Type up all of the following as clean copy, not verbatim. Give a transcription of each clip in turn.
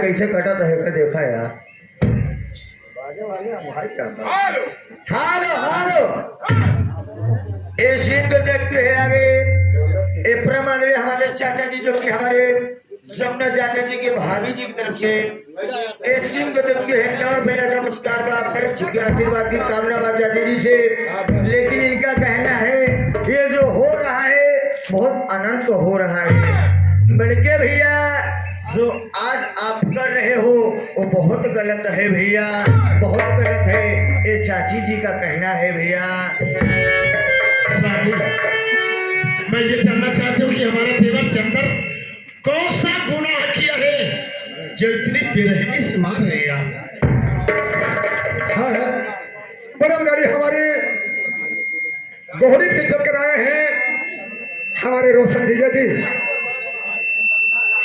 कैसे कटा था है देखा यार। हारो हारो ये सीन को देखते हैं आगे। ये प्रमाण हमारे चाचा जी जो कि हमारे जमुना चाचा जी के भाभी जी की तरफ से ये सीन को देखते हैं। और मेरा नमस्कार बड़ा झुके आशीर्वाद की कामना बा चाचा जी से। लेकिन इनका कहना है ये जो हो रहा है बहुत अनंत हो रहा है। बल्कि भैया जो आज आप कर रहे हो वो बहुत गलत है भैया, बहुत गलत है। ये चाची जी का कहना है भैया। मैं ये जानना चाहती हूँ कि हमारा देवर चंदर कौन सा गुनाह किया है जो इतनी बेरहमी से मार रहे हैं आप? हाँ परम गाड़ी हमारे गोहरी से चलकर आए हैं हमारे रोशन जीजा जी।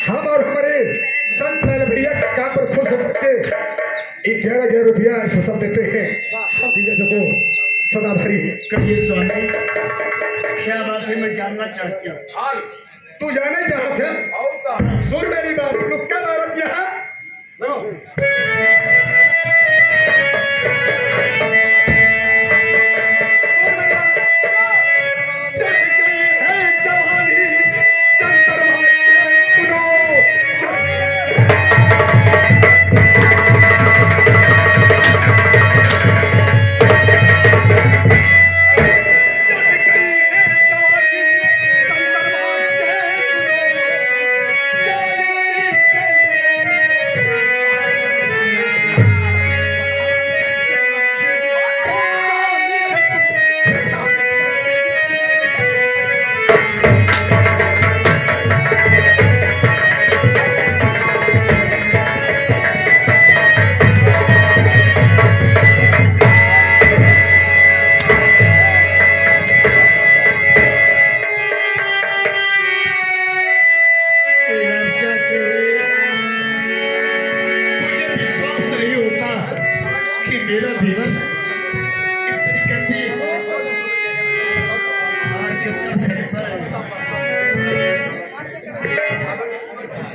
हम और हमारे संत लाल भैया के काम पर खुश होकर 11,000 रुपया ऐसा सब देते हैं हम जीजा जी को सदा भरी। कहिए स्वामी क्या बात है, मैं जानना चाहती हूँ। तू जाना ही चाहते सुन मेरी बात। लुक्का मारत यहाँ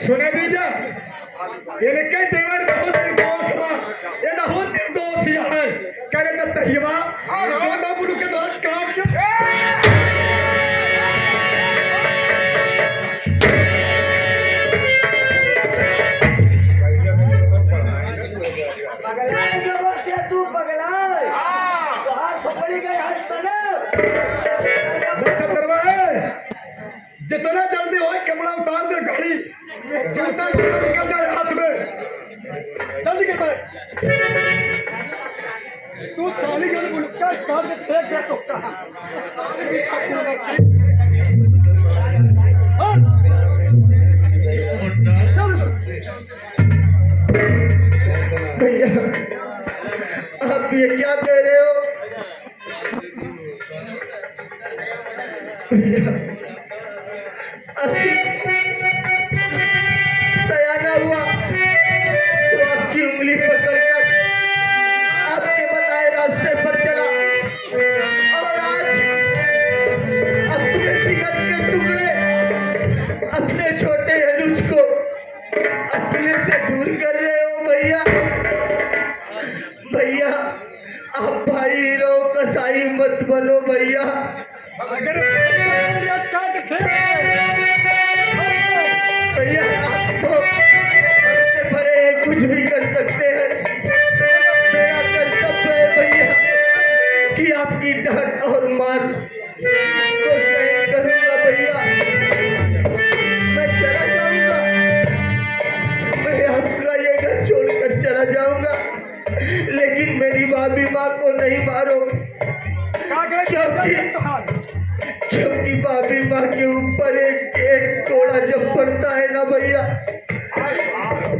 सुने दीजा ये के देवर बहुत निर्दोष बा। ये बहुत निर्दोष है करे न तहिवा और बाबू के दौर काम के पगला जब से तू पगला तो हाथ पकड़ी गए हाथ तले जितना जल्दी हो कमरा उतार दे गाड़ी जूता निकल जाए हाथ में जल्दी कर। तू साली के मुल्का काट के फेंक दे तो कहा भैया आप ये क्या कह रहे हो सयाना हुआ तो आपकी उंगली पकड़कर आपके बताए रास्ते पर चला और आज अपने जिगर के टुकड़े अपने छोटे अनुज को अपने से दूर कर रहे हो भैया। भैया आप भाई रो कसाई मत बनो भैया। अगर भैया आप तो हमसे बड़े कुछ भी कर सकते हैं। मेरा कर्तव्य है भैया कि आपकी डांट और मार को सहन करूंगा भैया। मैं चला जाऊंगा, मैं आपका ये घर छोड़कर चला जाऊंगा, लेकिन मेरी भाभी माँ को नहीं मारो क्योंकि भाभी माँ के ऊपर एक कोड़ा जब पड़ता है ना भैया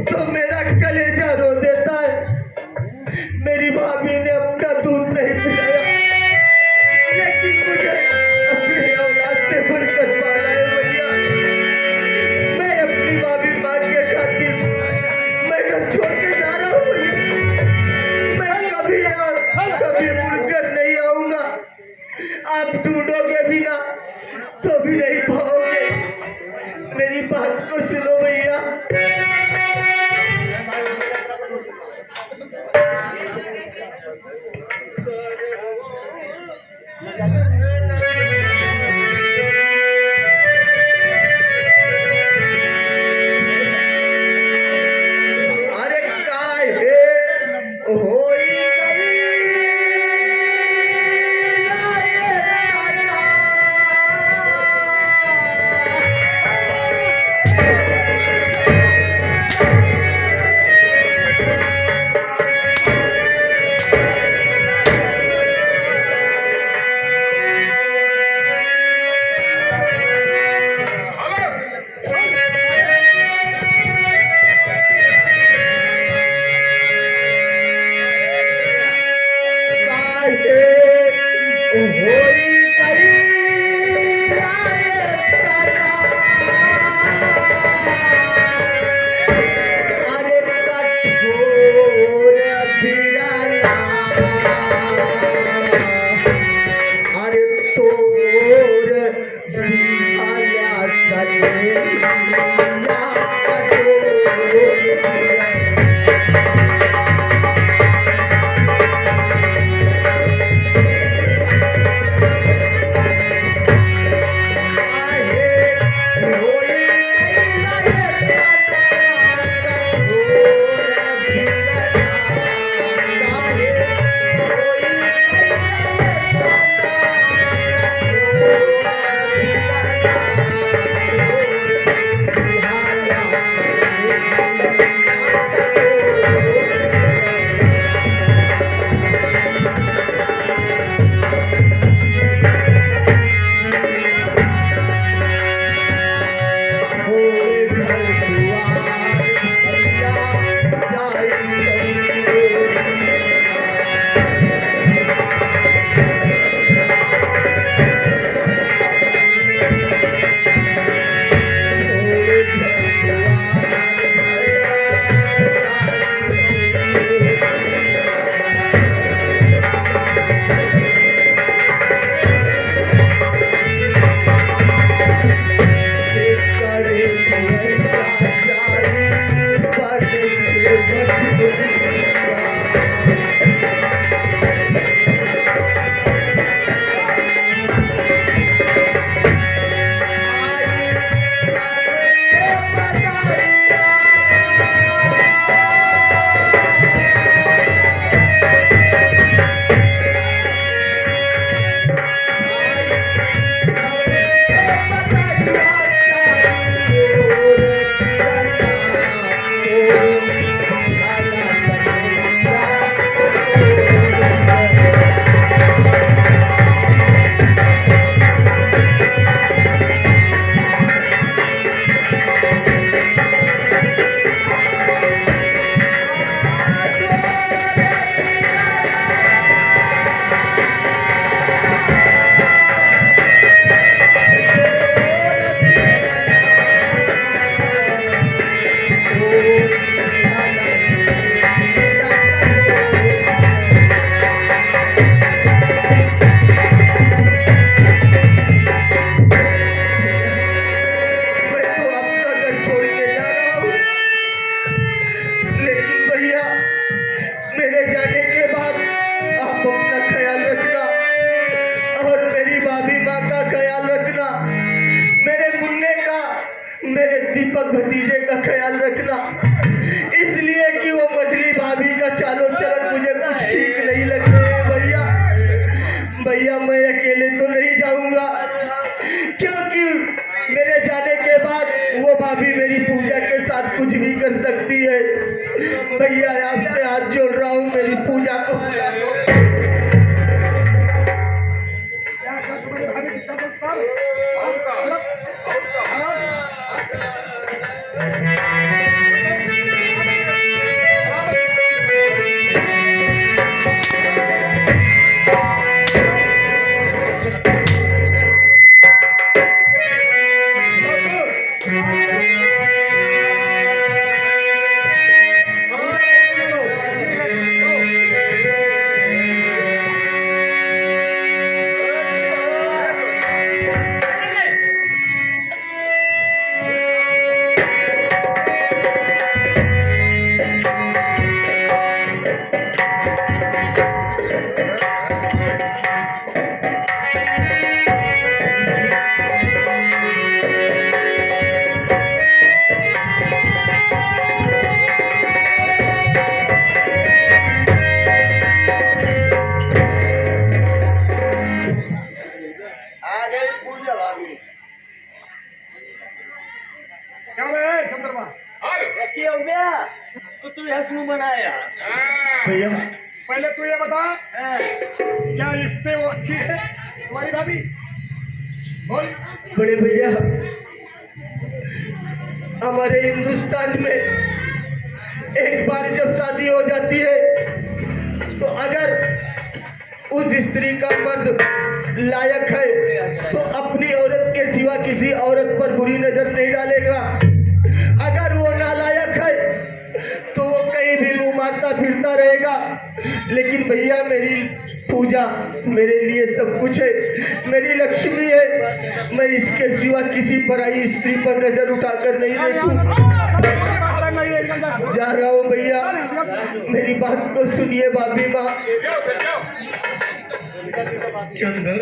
तो मेरा कलेजा रो देता है। मेरी भाभी ने अपना दूध नहीं पिलाया लेकिन मुझे अपने औलाद से बढ़कर पाला है भैया। मैं अपनी भाभी माँ के खातिर मैं घर छोड़ के जा रहा हूँ भैया। मैं कभी और कभी मुड़कर नहीं आऊंगा। आप ढूंढोगे भी ना तो भी नहीं पाओगे। मेरी बात को सुनो भैया। मेरे दीपक भतीजे का ख्याल रखना, इसलिए कि वो मछली भाभी का चालो चलन मुझे कुछ ठीक नहीं लग रहे हैं भैया। भैया मैं अकेले तो नहीं जाऊंगा, क्योंकि मेरे जाने के बाद वो भाभी मेरी पूजा के साथ कुछ भी कर सकती है। भैया आपसे हाथ जोड़ रहा हूँ, मेरी पूजा को बुला दो। भैया पहले तू ये बता, क्या इससे वो अच्छी है तुम्हारी भाभी? बोल। बड़े भैया, हमारे हिंदुस्तान में एक बार जब शादी हो जाती है तो अगर उस स्त्री का मर्द लायक है तो अपनी औरत के सिवा किसी औरत पर बुरी नजर नहीं डालेगा। अगर वो नालायक है तो वो कहीं भी मुंह मारता फिरता रहेगा। लेकिन भैया मेरी पूजा मेरे लिए सब कुछ है, मेरी लक्ष्मी है। मैं इसके सिवा किसी पराई स्त्री पर नजर उठाकर नहीं देखूं। जा रहा हूँ भैया, मेरी बात को सुनिए भाभी माँ। चंदर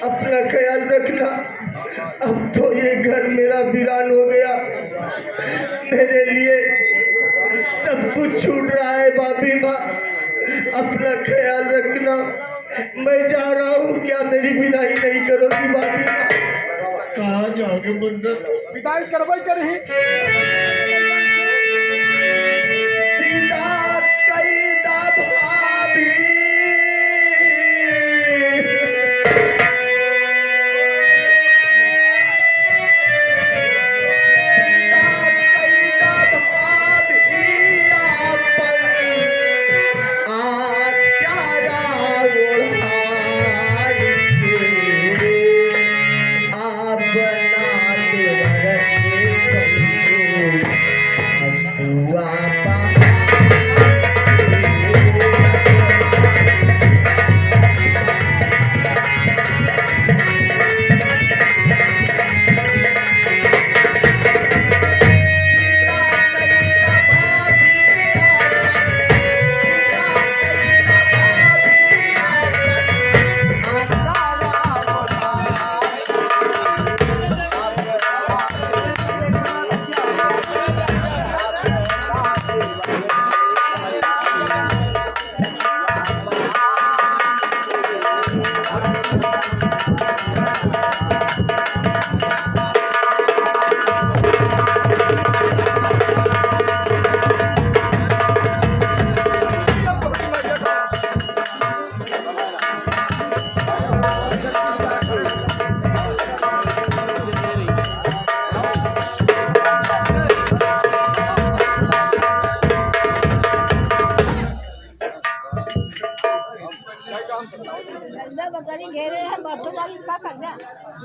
अपना ख्याल रखना। अब तो ये घर मेरा वीरान हो गया, मेरे लिए सब कुछ छूट रहा है भाभी माँ। अपना ख्याल रखना। मैं जा रहा हूँ, क्या मेरी विदाई नहीं करोगी भाभी माँ? कहाँ जाओगे मुन्ना? विदाई करवाई करही विदा कैदा भाभी।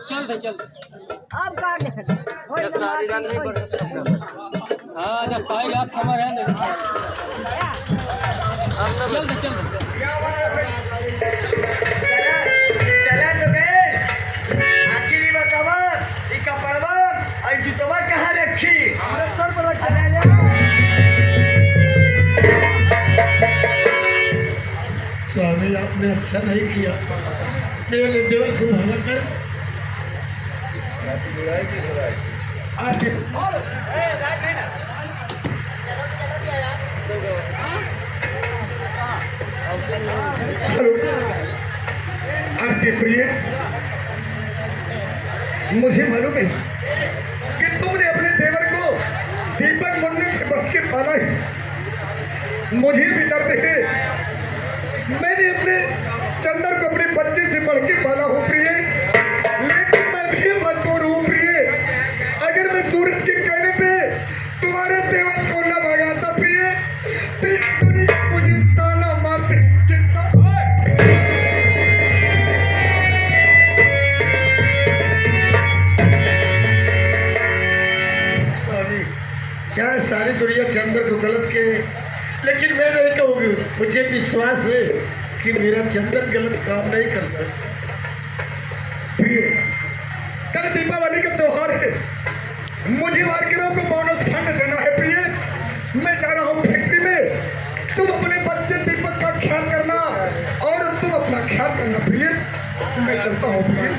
चल दे अब का देख हाँ जब साई हाथ हमारे हैं चल दे चला तो गए। आखिरी बतावा ई कपड़वा और जुतवा कहाँ रखी? हमारे सर पर रख स्वामी आपने अच्छा नहीं किया, मेरे देवर को भला कर। आगे हेलो आपके प्रिय, मुझे मालूम है कि तुमने अपने देवर को दीपक मंदिर से बच के पाला है। मुझे भी दर्द है, मैंने अपने चंदर को अपने बच्चे से बढ़ के पाला हूँ प्रिय, लेकिन मैं भी मजबूर हूँ प्रिय। अगर मैं सूरज के कहने पे तुम्हारे देवर को न भगाता प्रिय, मुझे ताना मारते कितना। चाहे सारी दुनिया चंदर को गलत कहे, लेकिन मैं नहीं कहूँगी। मुझे विश्वास है कि मेरा चंदन गलत काम नहीं करता। प्रिय, कल दीपावली का त्योहार है, मुझे मार्केटों को बोनस फंड देना है प्रिय। मैं जा रहा हूँ फैक्ट्री में, तुम अपने बच्चे दीपक का ख्याल करना और तुम अपना ख्याल करना प्रिय। मैं चलता हूँ प्रिय।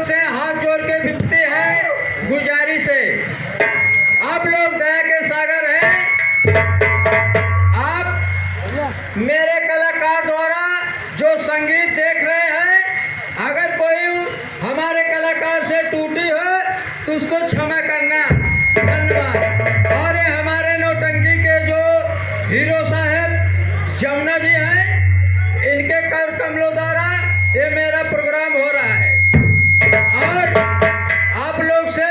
से हाथ जोड़ के विनती है, गुजारिश है, आप लोग दया के सागर हैं। आप मेरे कलाकार द्वारा जो संगीत देख रहे हैं, अगर कोई हमारे कलाकार से टूटी हो तो उसको क्षमा करना। धन्यवाद। और ये हमारे नौटंकी के जो हीरो साहब जमुना जी हैं, इनके कर कमलों द्वारा ये मेरा प्रोग्राम हो रहा है। और आप लोग से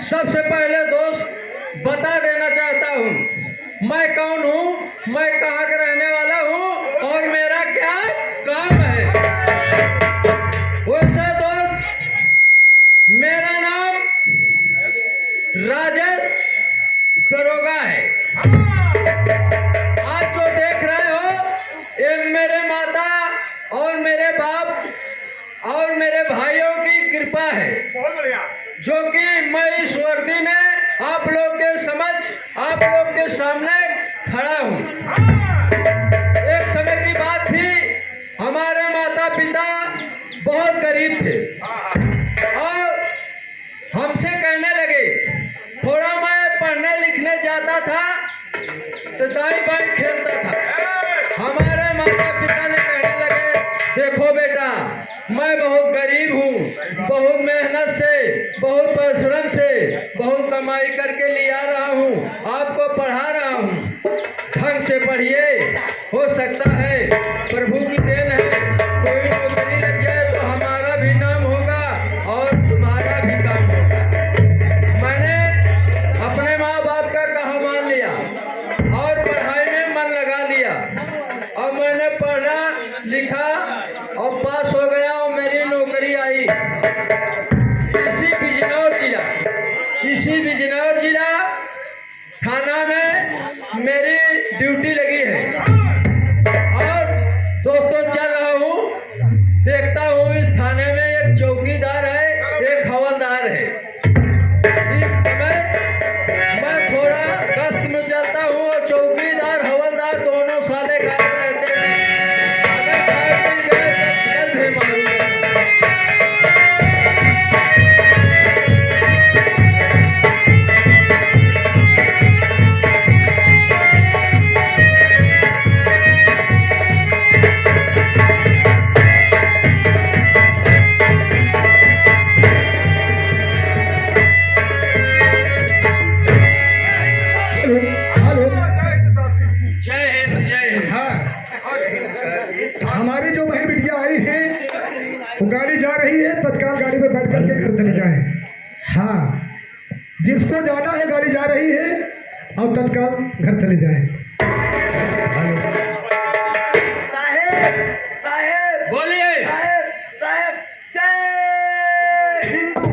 सबसे पहले दोस्त बता देना चाहता हूँ मैं कौन हूँ, मैं कहाँ का रहने वाला हूँ और मेरा क्या काम है। वैसे दोस्त, मेरा नाम राजद दरोगा है। आज जो देख रहे हो ये मेरे माता और मेरे बाप और मेरे भाइयों की कृपा है, जो कि मैं इस वर्दी में आप लोग के समक्ष, आप लोग के सामने खड़ा हूँ। एक समय की बात थी, हमारे माता पिता बहुत गरीब थे और हमसे कहने लगे, थोड़ा मैं पढ़ने लिखने जाता था तो दाई बाई खेलता था। हमारे माता पिता ने कहने लगे, देखो बेटा, मैं बहुत गरीब हूँ, बहुत मेहनत से, बहुत परिश्रम से, बहुत कमाई करके लिया रहा हूँ, आपको पढ़ा रहा हूँ, ढंग से पढ़िए, हो सकता है प्रभु की देन है, कोई नौकरी लग जाए तो हमारा भी नाम होगा और तुम्हारा भी काम होगा। मैंने अपने माँ बाप का कहा मान लिया और पढ़ाई में मन लगा लिया और मैंने पढ़ा लिखा और पास हो गया और मेरी नौकरी आई इसी बिजनौर जिला थाना में मेरी ड्यूटी लगी है। और दोस्तों चल रहा हूँ, देखता हूँ इस थाने में एक चौकीदार है, एक हवलदार है। इस समय मैं थोड़ा गश्त में चलता हूँ और चौकीदार हवलदार दोनों साले गायब रहते हैं। अगर गायब मिल गए तो कल भी मारूंगा। हमारी जो बहन बिटिया आई है वो गाड़ी जा रही है, तत्काल गाड़ी में बैठ करके घर चले जाए। हाँ, जिसको जाना है गाड़ी जा रही है और तत्काल घर चले जाए। साहेब साहेब बोलिए। साहेब साहेब, जय हिंदू।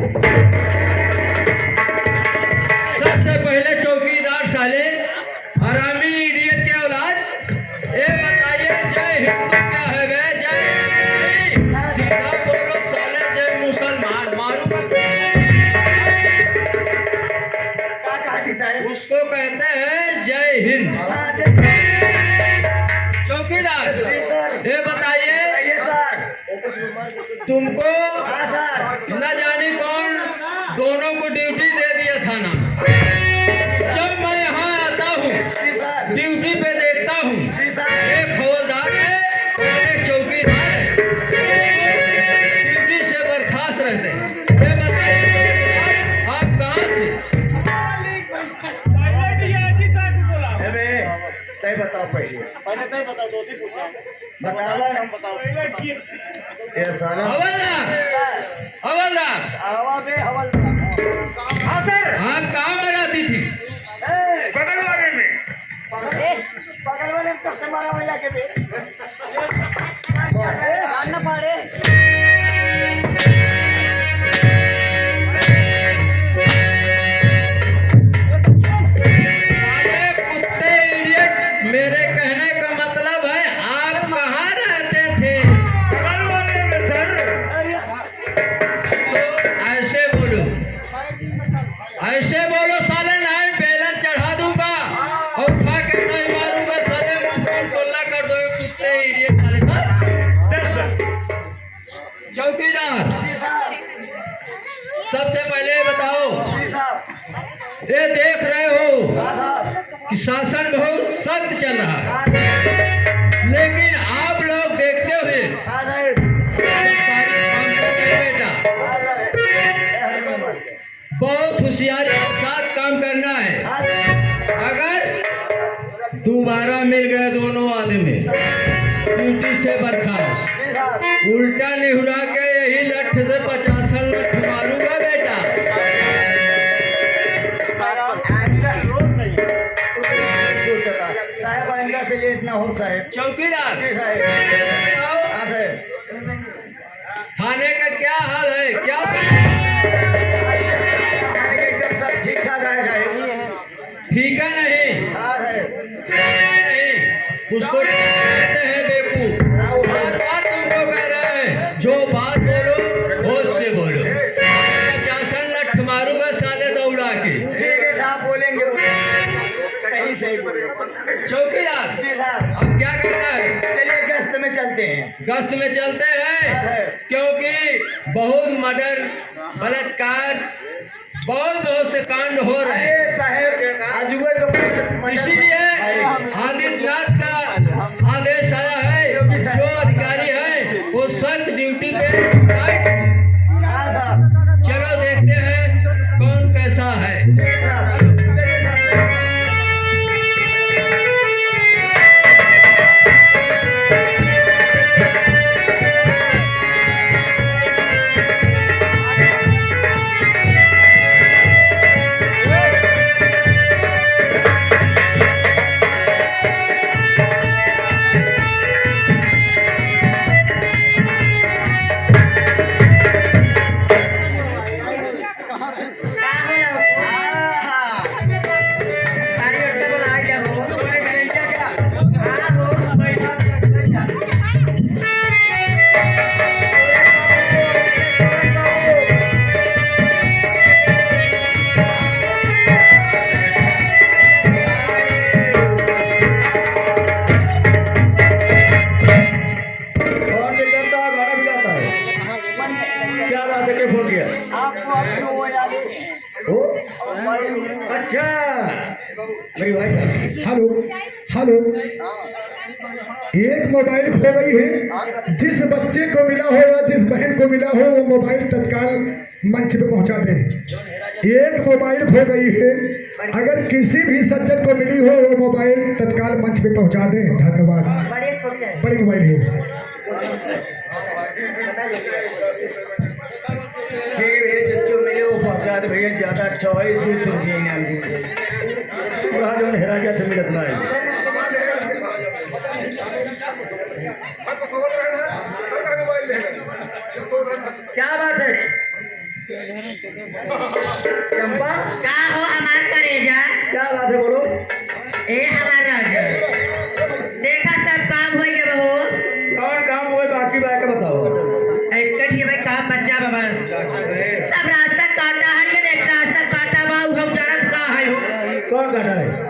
सबसे पहले चौकीदार साले, हरामी इडियट के औलाद, ये बताइए जय हिंद क्या है वे? जय हिंद। सीधा बोलो साले, जय मुसलमान। मारू क्या कहा थी साहेब? उसको कहते हैं जय हिंद। हाँ, जय चौकीदार, जी सर। ये बताइए ये सर। तुमको हाँ सर। न जाने कौन दोनों को ड्यूटी दे दिया थाना। जब मैं यहाँ आता हूँ, जी सर। ड्यूटी पे देखता हूँ, जी सर। एक हवलदार है और एक चौकीदार है, ड्यूटी से बर्खास्त रहते हैं। ये बताइए चौकीदार, आप कहाँ थे? अबे तय बताओ पहले। बतावा ये साला। हवलदार, हवलदार, आवा बे हवलदार। हाँ सर। आप कहाँ मराती थी? बगल वाले में। बगल वाले में कब से मारा हुआ जाके बे? जानना पड़े। साले कुत्ते इडियट, मेरे कहने का मतलब है आप कहाँ रहते थे? बगल वाले में सर। तो ऐसे बोलो, ऐसे बोलो साले, नहीं बेलन चढ़ा दूंगा और उठा के नहीं मारूंगा साले, मुंह खोल कर दो कुत्ते कि शासन बहुत सख्त चल रहा है, लेकिन आप लोग देखते हुए हाँ साहब, सरकारी काम कर रहे हैं बेटा, बहुत होशियारी के साथ काम करना है। हाँ साहब, अगर दोबारा मिल गए दोनों आदमी ड्यूटी से बर्खास्त, जी साहब, उल्टा निहुरा के यही लठ से 50 लठ मारूंगा बेटा। साहब आइंदा से लेट ना हो साहब। चौकीदार जी साहब, बताओ, हाँ साहब, थाने का क्या हाल है, क्या हमारे एकदम सब ठीक ठाक है साहब। ठीक है नहीं? हाँ साहब, नहीं, उसको कहते हैं बेवकूफ। बार बार तुमको कह रहे हैं जो बात बोलो होश से बोलो। 50 लठ मारूंगा साले दौड़ा के। ठीक है साहब, बोलेंगे सही सही बोलेंगे। चौकीदार जी साहब, अब क्या करना है? चलिए गश्त में चलते हैं। गश्त में चलते हैं, क्योंकि बहुत मर्डर, बलात्कार, बहुत से कांड हो रहे हैं। अरे साहब, आजुए तो इसीलिए आदित्यनाथ का आदेश आया है, जो अधिकारी है वो सख्त ड्यूटी पे तैनात है। हाँ साहब, चलो देखते हैं कौन कैसा है। ठीक साहब, चलिए साहब। और निकलता है, गाना भी गाता है। क्या बात है, क्या फोन किया? आपको अब क्यों हो जाते हैं? ओ, और भाई, अच्छा, मेरी वाइफ। हेलो हेलो, एक मोबाइल खो गई है। जिस बच्चे को मिला हो या जिस बहन को मिला हो वो मोबाइल तत्काल मंच पे पहुंचा दें। एक मोबाइल खो गई है, अगर किसी भी सज्जन को मिली हो वो मोबाइल तत्काल मंच पे पहुंचा दें। धन्यवाद। बड़ी मोबाइल है। ठीक है भैया, जिसको मिले वो पहुंचा दे भैया, ज्यादा अच्छा है। दूर से मुझे इनाम दीजिए। पूरा जो हेरा गया तुम्हें रखना है। क्या बात है चंपा? का हो हमार करेजा? क्या बात है, बोलो। ए हमार राजा, देखा सब काम हो गया बहू। और काम हुए, बाकी बात का बताओ। एक कटिए भाई काम बच्चा बा बस। सब रास्ता काटा हट के देख, रास्ता काटा बा, उ हम जरस का है हो। कौन काटा है?